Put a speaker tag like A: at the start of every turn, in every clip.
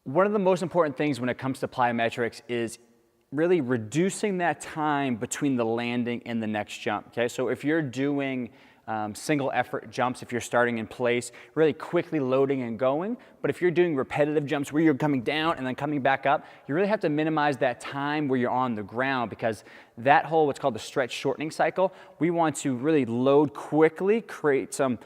A: one of the most important things when it comes to plyometrics is really reducing that time between the landing and the next jump, okay? So if you're doing single effort jumps, if you're starting in place, really quickly loading and going, but if you're doing repetitive jumps where you're coming down and then coming back up, you really have to minimize that time where you're on the ground, because that whole, what's called the stretch shortening cycle, we want to really load quickly, create some,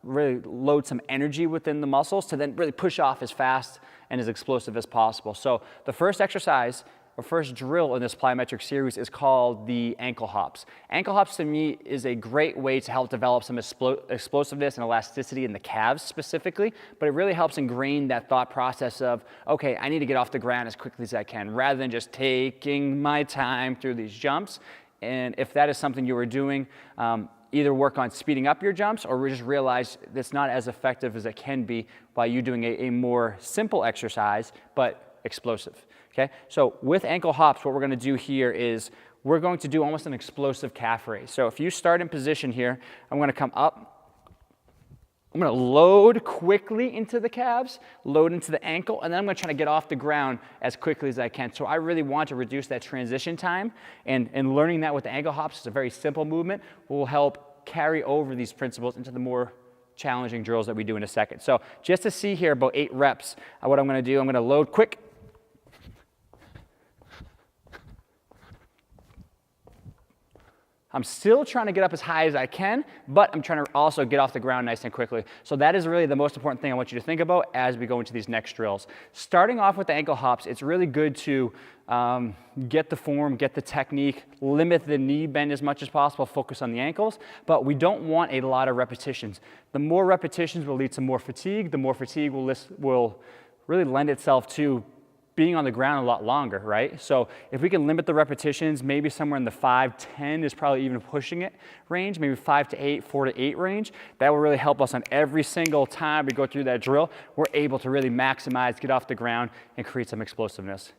A: really load some energy within the muscles to then really push off as fast and as explosive as possible. So the first exercise, our first drill in this plyometric series is called the ankle hops. Ankle hops to me is a great way to help develop some explosiveness and elasticity in the calves specifically, but it really helps ingrain that thought process of, okay, I need to get off the ground as quickly as I can, rather than just taking my time through these jumps. And if that is something you were doing, either work on speeding up your jumps or just realize it's not as effective as it can be by you doing a more simple exercise, but explosive. Okay, so with ankle hops, what we're going to do here is we're going to do almost an explosive calf raise. So if you start in position here, I'm going to come up, I'm going to load quickly into the calves, load into the ankle, and then I'm going to try to get off the ground as quickly as I can. So I really want to reduce that transition time, and learning that with the ankle hops, it's a very simple movement, will help carry over these principles into the more challenging drills that we do in a second. So just to see here about 8 reps, what I'm going to do, I'm going to load quick. I'm still trying to get up as high as I can, but I'm trying to also get off the ground nice and quickly. So that is really the most important thing I want you to think about as we go into these next drills. Starting off with the ankle hops, it's really good to get the form, get the technique, limit the knee bend as much as possible, focus on the ankles, but we don't want a lot of repetitions. The more repetitions will lead to more fatigue. The more fatigue will really lend itself to being on the ground a lot longer, right? So if we can limit the repetitions, maybe somewhere in the 5-10 is probably even pushing it range, maybe 5 to 8, 4 to 8 range, that will really help us on every single time we go through that drill. We're able to really maximize, get off the ground, and create some explosiveness.